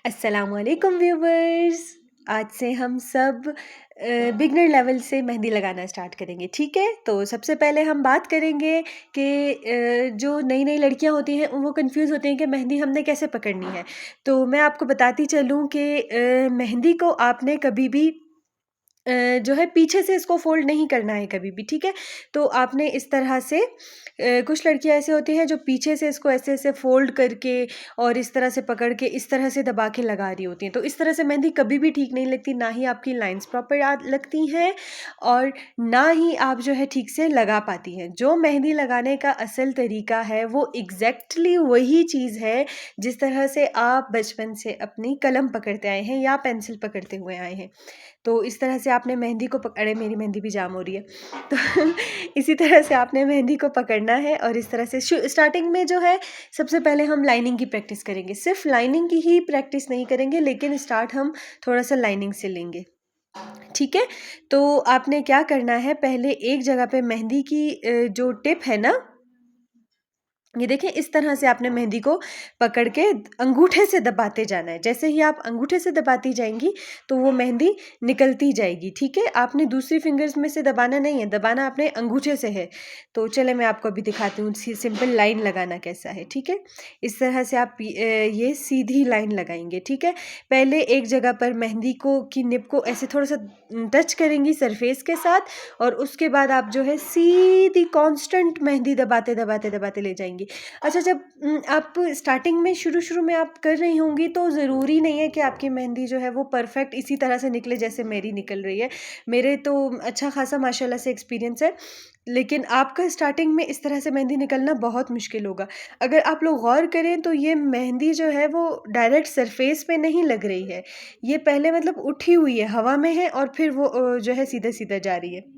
अस्सलामुअलैकुम व्यूवर्स। आज से हम सब बिगनर लेवल से मेहंदी लगाना स्टार्ट करेंगे, ठीक है। तो सबसे पहले हम बात करेंगे कि जो नई नई लड़कियां होती हैं वो कंफ्यूज होती हैं कि मेहंदी हमने कैसे पकड़नी है। तो मैं आपको बताती चलूं कि मेहंदी को आपने कभी भी जो है पीछे से इसको फ़ोल्ड नहीं करना है कभी भी, ठीक है। तो आपने इस तरह से कुछ लड़कियां ऐसे होती हैं जो पीछे से इसको ऐसे ऐसे फ़ोल्ड करके और इस तरह से पकड़ के इस तरह से दबा के लगा रही होती हैं। तो इस तरह से मेहंदी कभी भी ठीक नहीं लगती, ना ही आपकी लाइंस प्रॉपर लगती हैं और ना ही आप जो है ठीक से लगा पाती हैं। जो मेहंदी लगाने का असल तरीका है वो एग्जैक्टली वही चीज़ है जिस तरह से आप बचपन से अपनी कलम पकड़ते आए हैं या पेंसिल पकड़ते हुए आए हैं। तो इस तरह से आपने मेहंदी को अरे मेरी मेहंदी भी जाम हो रही है। तो इसी तरह से आपने मेहंदी को पकड़ना है और इस तरह से स्टार्टिंग में जो है सबसे पहले हम लाइनिंग की प्रैक्टिस करेंगे। सिर्फ लाइनिंग की ही प्रैक्टिस नहीं करेंगे, लेकिन स्टार्ट हम थोड़ा सा लाइनिंग से लेंगे, ठीक है। तो आपने क्या करना है, पहले एक जगह पे मेहंदी की जो टिप है ना, ये देखिए इस तरह से आपने मेहंदी को पकड़ के अंगूठे से दबाते जाना है। जैसे ही आप अंगूठे से दबाती जाएंगी तो वो मेहंदी निकलती जाएगी, ठीक है। आपने दूसरी फिंगर्स में से दबाना नहीं है, दबाना अपने अंगूठे से है। तो चले मैं आपको अभी दिखाती हूँ सिंपल लाइन लगाना कैसा है, ठीक है। इस तरह से आप ये सीधी लाइन लगाएंगे, ठीक है। पहले एक जगह पर मेहंदी को की निब को ऐसे थोड़ा सा टच करेंगी सरफेस के साथ और उसके बाद आप जो है सीधी कांस्टेंट मेहंदी दबाते दबाते दबाते ले जाएंगी। अच्छा, जब आप स्टार्टिंग में शुरू में आप कर रही होंगी तो ज़रूरी नहीं है कि आपकी मेहंदी जो है वो परफेक्ट इसी तरह से निकले जैसे मेरी निकल रही है। मेरे तो अच्छा खासा माशाल्लाह से एक्सपीरियंस है, लेकिन आपका स्टार्टिंग में इस तरह से मेहंदी निकलना बहुत मुश्किल होगा। अगर आप लोग गौर करें तो ये मेहंदी जो है वो डायरेक्ट सरफेस पे नहीं लग रही है, ये पहले मतलब उठी हुई है, हवा में है और फिर वो जो है सीधा सीधा जा रही है।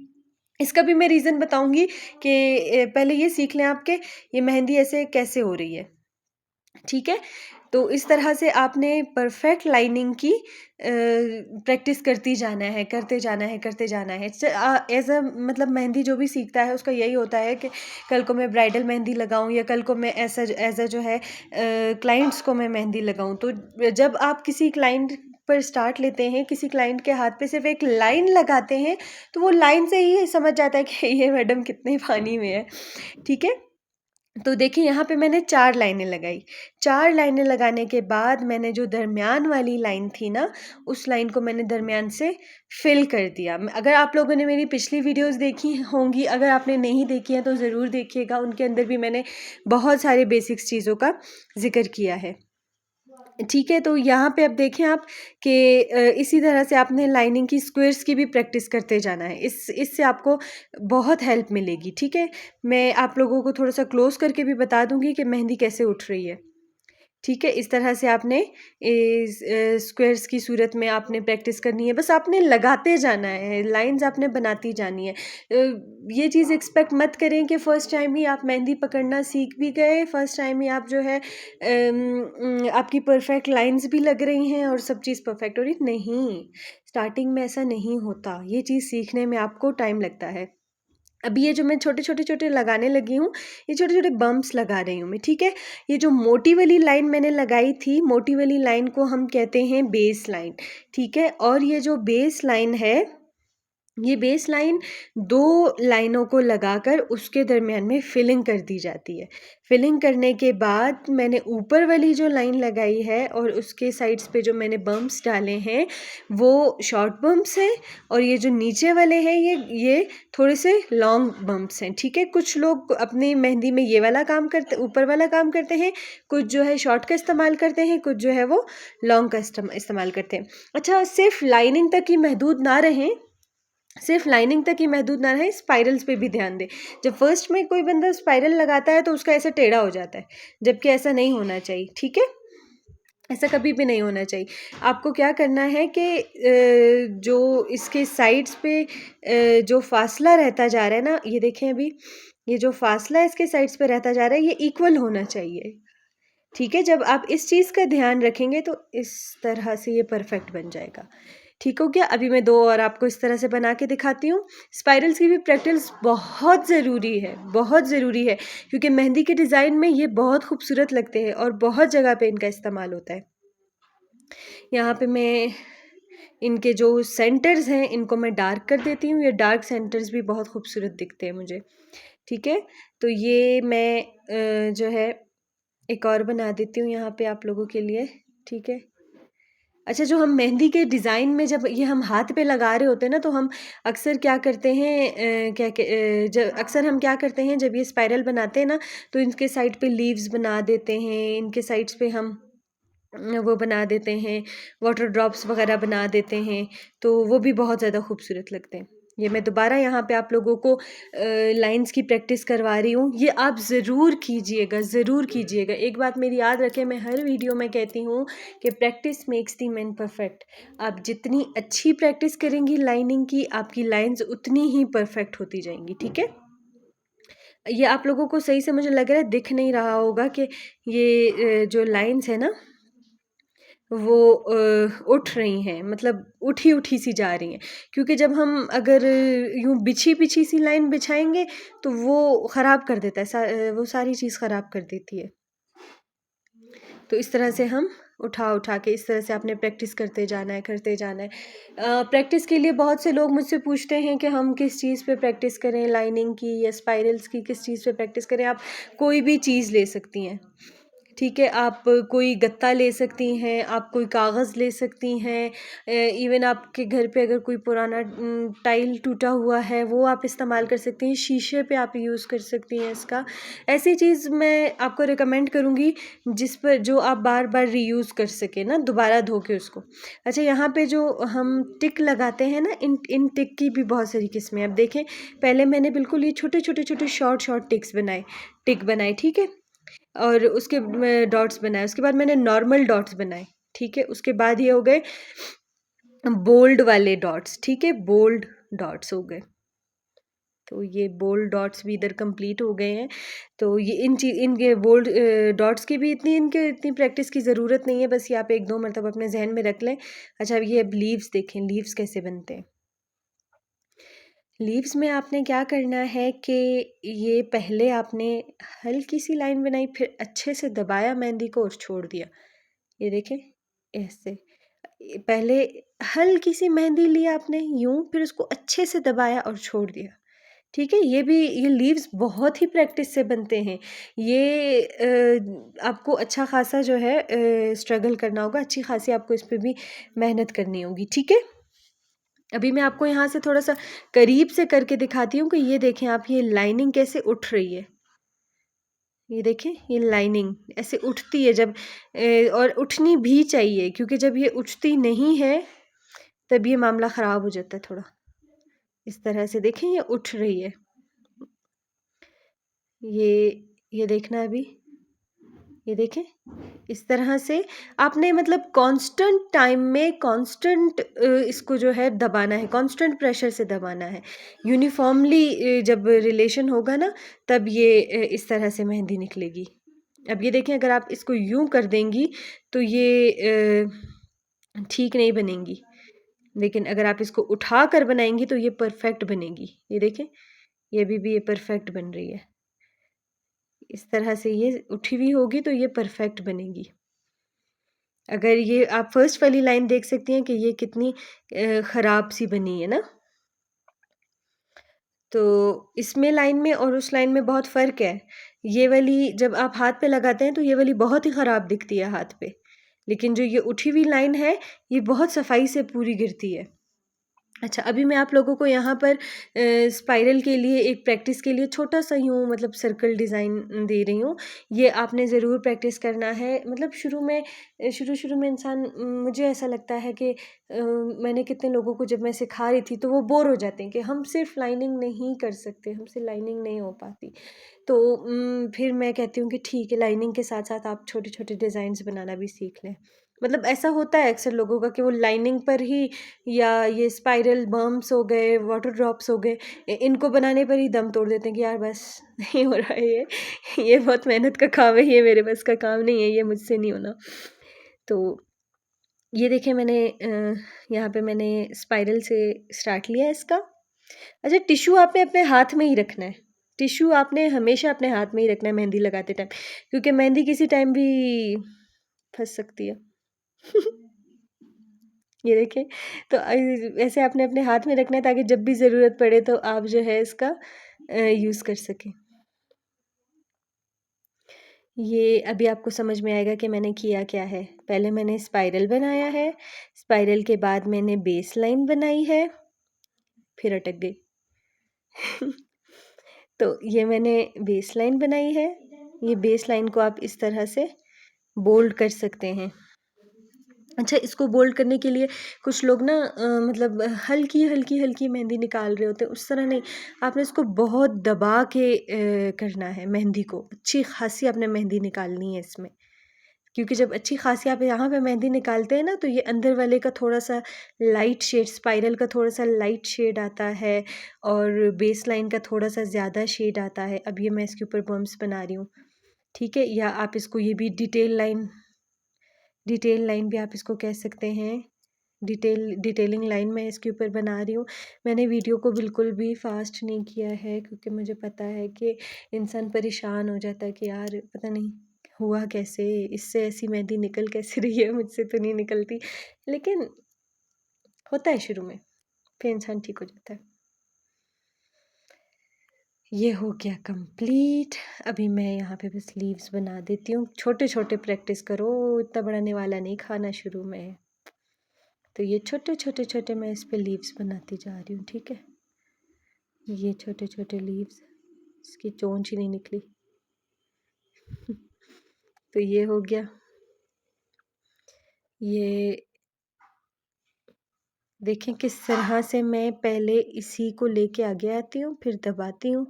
इसका भी मैं रीज़न बताऊँगी कि पहले ये सीख लें आप कि ये मेहंदी ऐसे कैसे हो रही है, ठीक है? तो इस तरह से आपने परफेक्ट लाइनिंग की प्रैक्टिस करती जाना है, करते जाना है, करते जाना है। एज़ अ मतलब मेहंदी जो भी सीखता है उसका यही होता है कि कल को मैं ब्राइडल मेहंदी लगाऊँ या कल को मैं एज़ अ जो है क्लाइंट्स को मैं मेहंदी लगाऊँ। तो जब आप किसी क्लाइंट पर स्टार्ट लेते हैं, किसी क्लाइंट के हाथ पे सिर्फ़ एक लाइन लगाते हैं, तो वो लाइन से ही समझ जाता है कि ये मैडम कितने पानी में है, ठीक है? तो देखिए यहाँ पे मैंने 4 लाइनें लगाई। 4 लाइनें लगाने के बाद मैंने जो दरमियान वाली लाइन थी ना, उस लाइन को मैंने दरमियान से फ़िल कर दिया। अगर आप लोगों ने मेरी पिछली वीडियोज़ देखी होंगी, अगर आपने नहीं देखी हैं तो ज़रूर देखिएगा, उनके अंदर भी मैंने बहुत सारे बेसिक्स चीज़ों का ज़िक्र किया है। ठीक है, तो यहाँ पे अब देखें आप कि इसी तरह से आपने लाइनिंग की स्क्वेयर्स की भी प्रैक्टिस करते जाना है। इससे आपको बहुत हेल्प मिलेगी, ठीक है। मैं आप लोगों को थोड़ा-सा क्लोज़ करके भी बता दूँगी कि मेहंदी कैसे उठ रही है। ठीक है, इस तरह से आपने स्क्वेयर्स की सूरत में आपने प्रैक्टिस करनी है। बस आपने लगाते जाना है, लाइन्स आपने बनाती जानी है। ये चीज़ एक्सपेक्ट मत करें कि फर्स्ट टाइम ही आप मेहंदी पकड़ना सीख भी गए, फर्स्ट टाइम ही आप जो है आपकी परफेक्ट लाइन्स भी लग रही हैं और सब चीज़ परफेक्ट हो रही है। नहीं, स्टार्टिंग में ऐसा नहीं होता। ये चीज़ सीखने में आपको टाइम लगता है। अभी ये जो मैं छोटे-छोटे लगाने लगी हूँ, ये छोटे-छोटे बम्प्स लगा रही हूँ मैं, ठीक है? ये जो मोटी वाली लाइन मैंने लगाई थी, मोटी वाली लाइन को हम कहते हैं बेस लाइन, ठीक है? और ये जो बेस लाइन है, ये बेस लाइन 2 लाइनों को लगाकर उसके दरमियान में फिलिंग कर दी जाती है। फिलिंग करने के बाद मैंने ऊपर वाली जो लाइन लगाई है और उसके साइड्स पे जो मैंने बम्प्स डाले हैं, वो शॉर्ट बम्प्स हैं और ये जो नीचे वाले हैं ये थोड़े से लॉन्ग बम्प्स हैं, ठीक है? कुछ लोग अपनी मेहंदी में ये वाला काम करते ऊपर वाला काम करते हैं, कुछ जो है शॉर्ट का इस्तेमाल करते हैं, कुछ जो है वो लॉन्ग का इस्तेमाल करते हैं। अच्छा, सिर्फ़ लाइनिंग तक ही महदूद ना रहें, सिर्फ लाइनिंग तक ही महदूद ना रहे, स्पाइरल्स पे भी ध्यान दें। जब फर्स्ट में कोई बंदा स्पाइरल लगाता है तो उसका ऐसा टेढ़ा हो जाता है, जबकि ऐसा नहीं होना चाहिए, ठीक है। ऐसा कभी भी नहीं होना चाहिए। आपको क्या करना है कि जो इसके साइड्स पे जो फासला रहता जा रहा है ना, ये देखें अभी, ये जो फासला इसके साइड्स पे रहता जा रहा है ये इक्वल होना चाहिए, ठीक है। जब आप इस चीज़ का ध्यान रखेंगे तो इस तरह से ये परफेक्ट बन जाएगा। ठीक हो गया? अभी मैं 2 और आपको इस तरह से बना के दिखाती हूँ। स्पाइरल्स की भी प्रैक्टिस बहुत ज़रूरी है, बहुत ज़रूरी है, क्योंकि मेहंदी के डिज़ाइन में ये बहुत खूबसूरत लगते हैं और बहुत जगह पे इनका इस्तेमाल होता है। यहाँ पे मैं इनके जो सेंटर्स हैं इनको मैं डार्क कर देती हूँ, ये डार्क सेंटर्स भी बहुत खूबसूरत दिखते हैं मुझे, ठीक है? तो ये मैं जो है एक और बना देती हूँ यहाँ पे आप लोगों के लिए, ठीक है? अच्छा, जो हम मेहंदी के डिज़ाइन में जब ये हम हाथ पे लगा रहे होते हैं ना, तो हम अक्सर क्या करते हैं, अक्सर हम क्या करते हैं जब ये स्पाइरल बनाते हैं ना, तो इनके साइड पे लीव्स बना देते हैं, इनके साइड्स पे हम वो बना देते हैं, वाटर ड्रॉप्स वगैरह बना देते हैं, तो वो भी बहुत ज़्यादा खूबसूरत लगते हैं। ये मैं दोबारा यहाँ पे आप लोगों को लाइन्स की प्रैक्टिस करवा रही हूँ, ये आप ज़रूर कीजिएगा, ज़रूर कीजिएगा। एक बात मेरी याद रखें, मैं हर वीडियो में कहती हूँ कि practice makes the man perfect. आप जितनी अच्छी प्रैक्टिस करेंगी लाइनिंग की, आपकी लाइन्स उतनी ही परफेक्ट होती जाएंगी, ठीक है? ये आप लोगों को सही से मुझे लग रहा है दिख नहीं रहा होगा कि ये जो लाइन्स है ना, वो उठ रही हैं, मतलब उठी-उठी सी जा रही हैं, क्योंकि जब हम अगर यूँ बिछी-बिछी सी लाइन बिछाएँगे तो वो ख़राब कर देता है, वो सारी चीज़ ख़राब कर देती है। तो इस तरह से हम उठा-उठा के इस तरह से आपने प्रैक्टिस करते जाना है, करते जाना है। प्रैक्टिस के लिए बहुत से लोग मुझसे पूछते हैं कि हम किस चीज़ पे प्रैक्टिस करें, लाइनिंग की या स्पाइरल्स की, किस चीज़ पे प्रैक्टिस करें? आप कोई भी चीज़ ले सकती हैं। ठीक है, आप कोई गत्ता ले सकती हैं, आप कोई कागज़ ले सकती हैं, इवन आपके घर पे अगर कोई पुराना टाइल टूटा हुआ है वो आप इस्तेमाल कर सकती हैं, शीशे पे आप यूज़ कर सकती हैं इसका। ऐसी चीज़ मैं आपको रिकमेंड करूँगी जिस पर जो आप बार-बार रीयूज़ कर सकें ना, दोबारा धो के उसको। अच्छा, यहाँ पे जो हम टिक लगाते हैं ना, इन इन टिक की भी बहुत सारी किस्में हैं। अब देखें, पहले मैंने बिल्कुल ये छोटे-छोटे शॉर्ट-शॉर्ट टिक बनाए, ठीक है? और उसके डॉट्स बनाए, उसके बाद मैंने नॉर्मल डॉट्स बनाए, ठीक है? उसके बाद ये हो गए बोल्ड वाले डॉट्स, ठीक है? बोल्ड डॉट्स हो गए। तो ये बोल्ड डॉट्स भी इधर कंप्लीट हो गए हैं। तो ये इनके बोल्ड डॉट्स की भी इतनी प्रैक्टिस की ज़रूरत नहीं है, बस ये आप 1-2 मरतबा अपने ज़हन में रख लें। अच्छा, अब ये अब लीव्स देखें, लीव्स कैसे बनते हैं। लीव्स में आपने क्या करना है कि ये पहले आपने हल्की सी लाइन बनाई, फिर अच्छे से दबाया मेहंदी को और छोड़ दिया। ये देखें, ऐसे पहले हल्की सी मेहंदी ली आपने यूं, फिर उसको अच्छे से दबाया और छोड़ दिया, ठीक है? ये लीव्स बहुत ही प्रैक्टिस से बनते हैं। ये आपको अच्छा खासा जो है स्ट्रगल करना होगा, अच्छी खासी आपको इस पे भी मेहनत करनी होगी, ठीक है? अभी मैं आपको यहाँ से थोड़ा-सा करीब से करके दिखाती हूँ कि ये देखें आप, ये लाइनिंग कैसे उठ रही है। ये देखें, ये लाइनिंग ऐसे उठती है जब और उठनी भी चाहिए, क्योंकि जब ये उठती नहीं है, तब ये मामला ख़राब हो जाता है थोड़ा। इस तरह से देखें, ये उठ रही है। ये ये देखना अभी, ये देखें, इस तरह से आपने मतलब कांस्टेंट टाइम में कांस्टेंट इसको जो है दबाना है, कांस्टेंट प्रेशर से दबाना है। यूनिफॉर्मली जब रिलेशन होगा ना, तब ये इस तरह से मेहंदी निकलेगी। अब ये देखें, अगर आप इसको यूं कर देंगी तो ये ठीक नहीं बनेंगी, लेकिन अगर आप इसको उठा कर बनाएंगी तो ये परफेक्ट बनेगी। ये देखें, ये अभी भी ये परफेक्ट बन रही है। इस तरह से ये उठी हुई होगी तो ये परफेक्ट बनेगी। अगर ये आप फर्स्ट वाली लाइन देख सकती हैं कि ये कितनी ख़राब सी बनी है ना। तो इसमें लाइन में और उस लाइन में बहुत फ़र्क है। ये वाली जब आप हाथ पे लगाते हैं तो ये वाली बहुत ही ख़राब दिखती है हाथ पे, लेकिन जो ये उठी हुई लाइन है, ये बहुत सफाई से पूरी गिरती है। अच्छा, अभी मैं आप लोगों को यहाँ पर स्पाइरल के लिए एक प्रैक्टिस के लिए छोटा-सा यूँ मतलब सर्कल डिज़ाइन दे रही हूँ। ये आपने ज़रूर प्रैक्टिस करना है। मतलब शुरू-शुरू में इंसान, मुझे ऐसा लगता है कि मैंने कितने लोगों को जब मैं सिखा रही थी तो वो बोर हो जाते हैं कि हम सिर्फ़ लाइनिंग नहीं कर सकते, हमसे लाइनिंग नहीं हो पाती। तो फिर मैं कहती हूँ कि ठीक है, लाइनिंग के साथ-साथ आप छोटे-छोटे डिज़ाइन्स बनाना भी सीख लें। मतलब ऐसा होता है अक्सर लोगों का कि वो लाइनिंग पर ही, या ये स्पाइरल बम्प्स हो गए, वाटर ड्रॉप्स हो गए, इनको बनाने पर ही दम तोड़ देते हैं कि यार बस नहीं हो रहा है ये बहुत मेहनत का काम है, ये मेरे बस का काम नहीं है, ये मुझसे नहीं होना। तो ये देखिए, मैंने यहाँ पे मैंने स्पाइरल से स्टार्ट लिया है इसका। अच्छा, टिश्यू आपने अपने हाथ में ही रखना है। टिश्यू आपने हमेशा अपने हाथ में ही रखना है मेहंदी लगाते टाइम, क्योंकि मेहंदी किसी टाइम भी फँस सकती है। ये देखें। तो ऐसे आपने अपने हाथ में रखना है ताकि जब भी ज़रूरत पड़े तो आप जो है इसका यूज़ कर सकें। ये अभी आपको समझ में आएगा कि मैंने किया क्या है। पहले मैंने स्पाइरल बनाया है, स्पाइरल के बाद मैंने बेस लाइन बनाई है, फिर अटक गई। तो ये मैंने बेस लाइन बनाई है। ये बेस लाइन को आप इस तरह से बोल्ड कर सकते हैं। अच्छा, इसको बोल्ड करने के लिए कुछ लोग ना मतलब हल्की मेहंदी निकाल रहे होते हैं, उस तरह नहीं। आपने इसको बहुत दबा के करना है मेहंदी को। अच्छी खासी आपने मेहंदी निकालनी है इसमें, क्योंकि जब अच्छी खासी आप यहाँ पे मेहंदी निकालते हैं ना, तो ये अंदर वाले का थोड़ा सा लाइट शेड, स्पाइरल का थोड़ा सा लाइट शेड आता है और बेस लाइन का थोड़ा सा ज़्यादा शेड आता है। अब ये मैं इसके ऊपर बम्प्स बना रही हूँ, ठीक है। या आप इसको ये भी डिटेल लाइन भी आप इसको कह सकते हैं। डिटेलिंग लाइन मैं इसके ऊपर बना रही हूँ। मैंने वीडियो को बिल्कुल भी फ़ास्ट नहीं किया है, क्योंकि मुझे पता है कि इंसान परेशान हो जाता है कि यार पता नहीं हुआ कैसे, इससे ऐसी मेहंदी निकल कैसे रही है, मुझसे तो नहीं निकलती। लेकिन होता है शुरू में, फिर इंसान ठीक हो जाता है। ये हो गया कंप्लीट। अभी मैं यहाँ पे बस लीव्स बना देती हूँ। छोटे छोटे प्रैक्टिस करो, इतना बड़ा निवाला नहीं खाना शुरू में। तो ये छोटे छोटे छोटे मैं इस पे लीव्स बनाती जा रही हूँ, ठीक है। ये छोटे छोटे लीव्स, इसकी चोंच ही नहीं निकली। तो ये हो गया। ये देखें किस तरह से मैं पहले इसी को लेके आगे आती हूँ, फिर दबाती हूँ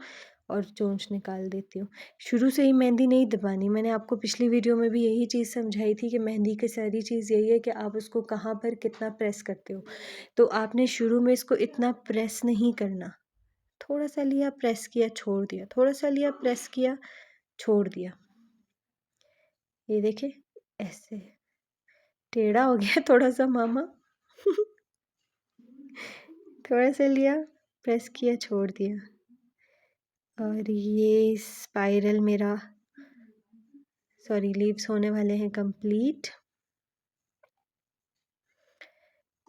और चोंच निकाल देती हूँ। शुरू से ही मेहंदी नहीं दबानी। मैंने आपको पिछली वीडियो में भी यही चीज़ समझाई थी कि मेहंदी की सारी चीज़ यही है कि आप उसको कहाँ पर कितना प्रेस करते हो। तो आपने शुरू में इसको इतना प्रेस नहीं करना। थोड़ा सा लिया, प्रेस किया, छोड़ दिया, थोड़ा सा लिया, प्रेस किया, छोड़ दिया। ये देखिए ऐसे टेढ़ा हो गया थोड़ा सा मामा। थोड़ा सा लिया, प्रेस किया, छोड़ दिया। और ये स्पाइरल मेरा, सॉरी, लीव्स होने वाले हैं कंप्लीट।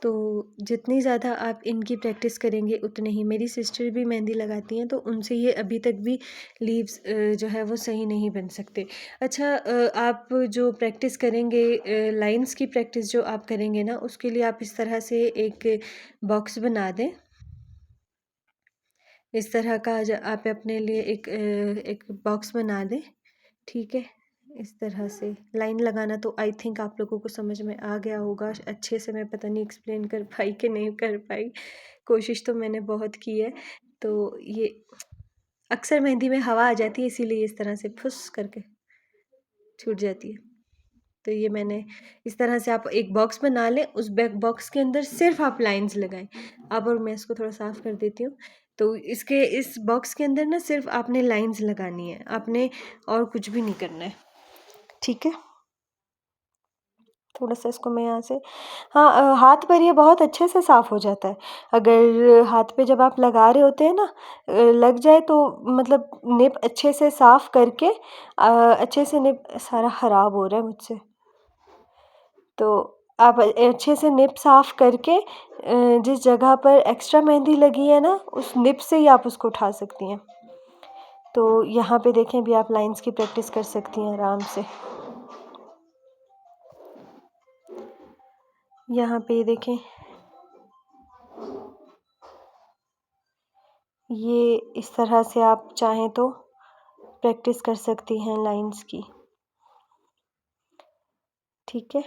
तो जितनी ज़्यादा आप इनकी प्रैक्टिस करेंगे उतने ही, मेरी सिस्टर भी मेहंदी लगाती हैं तो उनसे ये अभी तक भी लीव्स जो है वो सही नहीं बन सकते। अच्छा, आप जो प्रैक्टिस करेंगे, लाइंस की प्रैक्टिस जो आप करेंगे ना, उसके लिए आप इस तरह से एक बॉक्स बना दें। इस तरह का आप अपने लिए एक बॉक्स बना दें, ठीक है। इस तरह से लाइन लगाना तो आई थिंक आप लोगों को समझ में आ गया होगा अच्छे से। मैं पता नहीं एक्सप्लेन कर पाई कि नहीं कर पाई, कोशिश तो मैंने बहुत की है। तो ये अक्सर मेहंदी में हवा आ जाती है, इसीलिए इस तरह से फुस करके छूट जाती है। तो ये मैंने इस तरह से, आप एक बॉक्स बना लें, उस बैक बॉक्स के अंदर सिर्फ आप लाइंस लगाएं। अब और मैं इसको थोड़ा साफ कर देती हूँ। तो इसके इस बॉक्स के अंदर ना सिर्फ आपने लाइंस लगानी है, आपने और कुछ भी नहीं करना है, ठीक है। थोड़ा सा इसको मैं यहाँ से, हाँ, हाथ पर ये बहुत अच्छे से साफ़ हो जाता है। अगर हाथ पे जब आप लगा रहे होते हैं ना, लग जाए तो मतलब निब अच्छे से साफ़ करके, अच्छे से निब सारा ख़राब हो रहा है मुझसे। तो आप अच्छे से निब साफ़ करके, जिस जगह पर एक्स्ट्रा मेहंदी लगी है ना, उस निब से ही आप उसको उठा सकती हैं। तो यहाँ पे देखें, भी आप लाइंस की प्रैक्टिस कर सकती हैं आराम से। यहाँ पे देखें, ये इस तरह से आप चाहें तो प्रैक्टिस कर सकती हैं लाइंस की, ठीक है।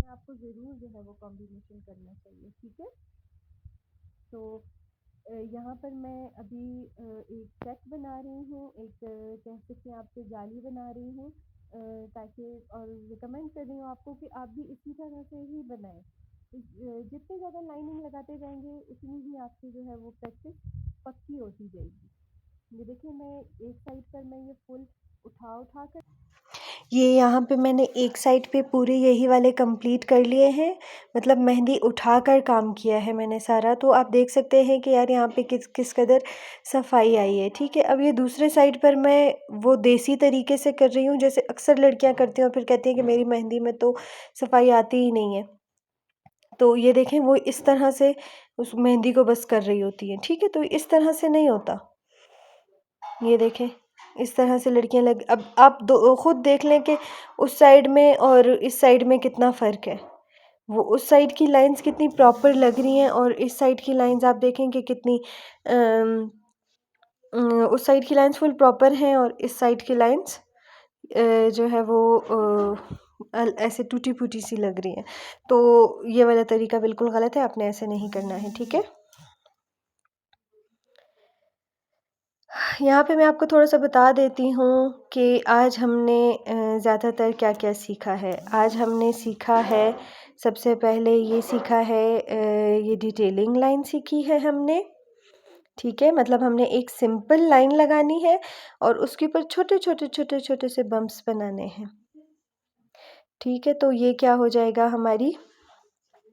आपको ज़रूर जो है वो कॉम्बिनेशन करना चाहिए, ठीक है। तो यहाँ पर मैं अभी एक सेट बना रही हूँ, एक कह सकते हैं आपसे जाली बना रही हूँ, ताकि और रिकमेंड कर रही हूँ आपको कि आप भी इसी तरह से ही बनाएं। जितनी ज़्यादा लाइनिंग लगाते जाएंगे उतनी ही आपकी जो है वो प्रैक्टिस पक्की होती जाएगी। ये देखिए मैं एक साइड पर मैं ये फुल उठा उठा कर ये यहाँ पे मैंने एक साइड पे पूरे यही वाले कंप्लीट कर लिए हैं, मतलब मेहंदी उठाकर काम किया है मैंने सारा। तो आप देख सकते हैं कि यार यहाँ पे किस किस कदर सफाई आई है, ठीक है। अब ये दूसरे साइड पर मैं वो देसी तरीके से कर रही हूँ, जैसे अक्सर लड़कियाँ करती हैं और फिर कहती हैं कि मेरी मेहंदी में तो सफाई आती ही नहीं है। तो ये देखें वो इस तरह से उस मेहंदी को बस कर रही होती है, ठीक है। तो इस तरह से नहीं होता, ये देखें इस तरह से लड़कियां लग अब आप दो खुद देख लें कि उस साइड में और इस साइड में कितना फ़र्क है। वो उस साइड की लाइंस कितनी प्रॉपर लग रही हैं और इस साइड की लाइंस आप देखें कि कितनी उस साइड की लाइंस फुल प्रॉपर हैं और इस साइड की लाइंस जो है वो ऐसे टूटी फूटी सी लग रही हैं। तो ये वाला तरीका बिल्कुल गलत है, आपने ऐसे नहीं करना है, ठीक है। यहाँ पे मैं आपको थोड़ा-सा बता देती हूँ कि आज हमने ज़्यादातर क्या-क्या सीखा है। आज हमने सीखा है, सबसे पहले ये सीखा है, ये डिटेलिंग लाइन सीखी है हमने, ठीक है। मतलब हमने एक सिंपल लाइन लगानी है और उसके ऊपर छोटे-छोटे, छोटे-छोटे से बम्प्स बनाने हैं, ठीक है। तो ये क्या हो जाएगा हमारी,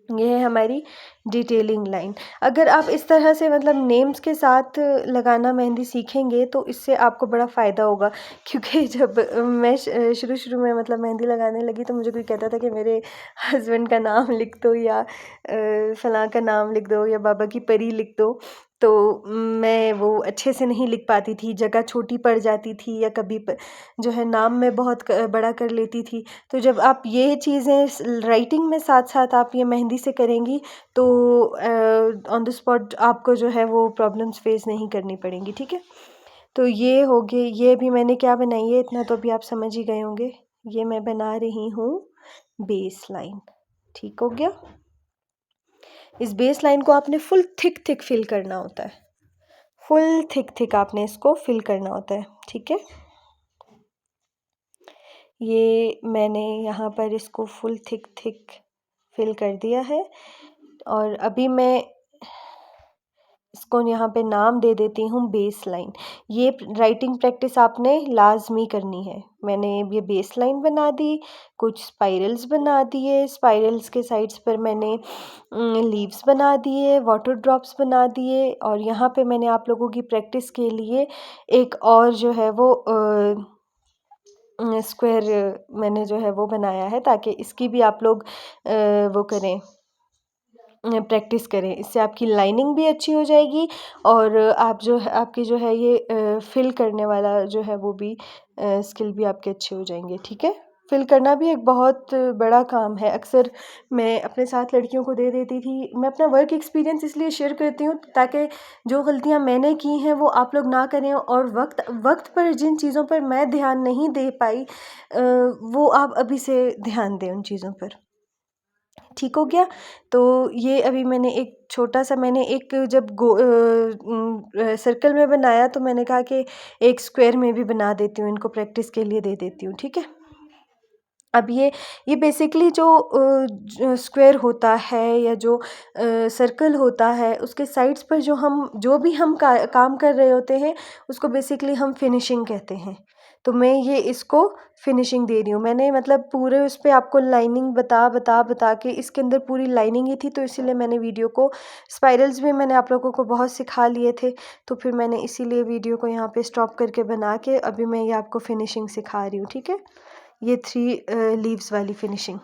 ये है हमारी डिटेलिंग लाइन। अगर आप इस तरह से मतलब नेम्स के साथ लगाना मेहंदी सीखेंगे तो इससे आपको बड़ा फ़ायदा होगा, क्योंकि जब मैं शुरू-शुरू में मतलब मेहंदी लगाने लगी तो मुझे कोई कहता था कि मेरे हस्बैंड का नाम लिख दो या फ़लाँ का नाम लिख दो या बाबा की परी लिख दो। तो मैं वो अच्छे से नहीं लिख पाती थी, जगह छोटी पड़ जाती थी या कभी जो है नाम मैं बहुत बड़ा कर लेती थी। तो जब आप ये चीज़ें राइटिंग में साथ साथ आप ये मेहंदी से करेंगी तो ऑन द स्पॉट आपको जो है वो प्रॉब्लम्स फेस नहीं करनी पड़ेंगी, ठीक है। तो ये हो गए, ये भी मैंने क्या बनाई है इतना तो अभी आप समझ ही गए होंगे। ये मैं बना रही हूँ बेस लाइन, ठीक हो गया। इस बेस लाइन को आपने फुल थिक थिक फिल करना होता है, फुल थिक थिक आपने इसको फिल करना होता है, ठीक है। ये मैंने यहाँ पर इसको फुल थिक थिक फिल कर दिया है और अभी मैं इसको यहाँ पे नाम दे देती हूँ बेस लाइन। ये राइटिंग प्रैक्टिस आपने लाजमी करनी है। मैंने ये बेस लाइन बना दी, कुछ स्पाइरल्स बना दिए, स्पाइरल्स के साइड्स पर मैंने लीव्स बना दिए, वाटर ड्रॉप्स बना दिए और यहाँ पे मैंने आप लोगों की प्रैक्टिस के लिए एक और जो है वो स्क्वायर मैंने जो है वो बनाया है, ताकि इसकी भी आप लोग वो करें, प्रैक्टिस करें। इससे आपकी लाइनिंग भी अच्छी हो जाएगी और आप जो है आपकी जो है ये फिल करने वाला जो है वो भी स्किल भी आपके अच्छे हो जाएंगे, ठीक है। फिल करना भी एक बहुत बड़ा काम है। अक्सर मैं अपने साथ लड़कियों को दे देती थी। मैं अपना वर्क एक्सपीरियंस इसलिए शेयर करती हूँ ताकि जो गलतियाँ मैंने की हैं वो आप लोग ना करें और वक्त वक्त पर जिन चीज़ों पर मैं ध्यान नहीं दे पाई वो आप अभी से ध्यान दें उन चीज़ों पर, ठीक हो गया। तो ये अभी मैंने एक छोटा-सा मैंने एक जब सर्कल में बनाया तो मैंने कहा कि एक स्क्वायर में भी बना देती हूँ, इनको प्रैक्टिस के लिए दे देती हूँ, ठीक है। अब ये बेसिकली जो स्क्वायर होता है या जो सर्कल होता है उसके साइड्स पर जो भी हम काम कर रहे होते हैं उसको बेसिकली हम फिनिशिंग कहते हैं। तो मैं ये इसको फिनिशिंग दे रही हूँ। मैंने मतलब पूरे उस पे आपको लाइनिंग बता के इसके अंदर पूरी लाइनिंग ही थी, तो इसीलिए मैंने वीडियो को स्पाइरल्स भी मैंने आप लोगों को बहुत सिखा लिए थे, तो फिर मैंने इसीलिए वीडियो को यहाँ पे स्टॉप करके बना के अभी मैं ये आपको फिनिशिंग सिखा रही हूँ, ठीक है। ये 3 लीव्स वाली फिनिशिंग।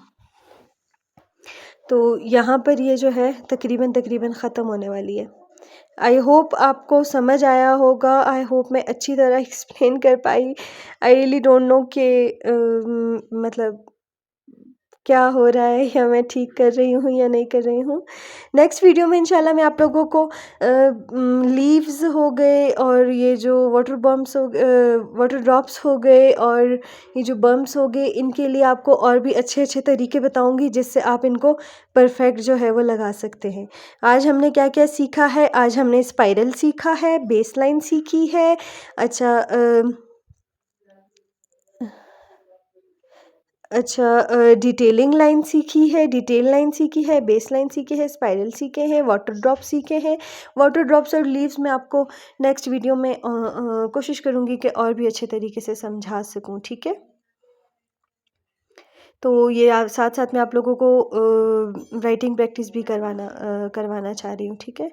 तो यहाँ पर ये जो है तकरीबन ख़त्म होने वाली है। आई होप आपको समझ आया होगा, आई होप मैं अच्छी तरह एक्सप्लेन कर पाई। आई रियली डोंट नो कि मतलब क्या हो रहा है या मैं ठीक कर रही हूँ या नहीं कर रही हूँ। नेक्स्ट वीडियो में इंशाल्लाह मैं आप लोगों को लीव्स हो गए और ये जो वाटर ड्रॉप्स हो गए और ये जो बम्प्स हो गए, इनके लिए आपको और भी अच्छे तरीके बताऊंगी जिससे आप इनको परफेक्ट जो है वो लगा सकते हैं। आज हमने क्या क्या सीखा है? आज हमने स्पाइरल सीखा है, बेस लाइन सीखी है, अच्छा डिटेल लाइन सीखी है, बेस लाइन सीखी है, स्पाइरल सीखे हैं, वाटर ड्रॉप सीखे हैं। वाटर ड्रॉप्स और लीव्स में आपको नेक्स्ट वीडियो में कोशिश करूँगी कि और भी अच्छे तरीके से समझा सकूँ, ठीक है। तो ये साथ साथ में आप लोगों को राइटिंग प्रैक्टिस भी करवाना चाह रही हूँ, ठीक है।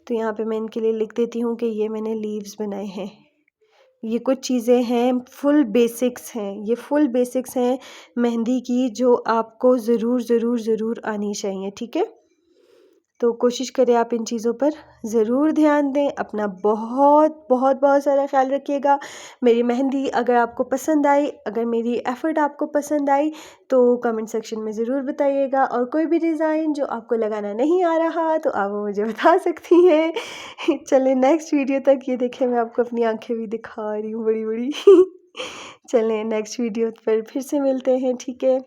तो यहाँ पे मैं इनके लिए लिख देती हूँ कि ये मैंने लीव्स बनाए हैं। ये कुछ चीज़ें हैं, ये फुल बेसिक्स हैं मेहंदी की, जो आपको ज़रूर आनी चाहिए, ठीक है। तो कोशिश करें आप इन चीज़ों पर ज़रूर ध्यान दें। अपना बहुत सारा ख्याल रखिएगा। मेरी मेहंदी अगर आपको पसंद आई, अगर मेरी एफ़र्ट आपको पसंद आई, तो कमेंट सेक्शन में ज़रूर बताइएगा। और कोई भी डिज़ाइन जो आपको लगाना नहीं आ रहा तो आप वो मुझे बता सकती हैं। चलें नेक्स्ट वीडियो तक, ये देखें मैं आपको अपनी आँखें भी दिखा रही हूँ बड़ी-बड़ी। चलें नेक्स्ट वीडियो पर फिर से मिलते हैं, ठीक है।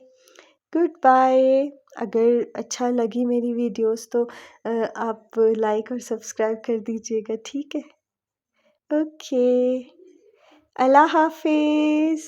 Good bye. अगर अच्छा लगी मेरी वीडियोस तो आप लाइक और सब्सक्राइब कर दीजिएगा, ठीक है। ओके, अल्लाह हाफिज़।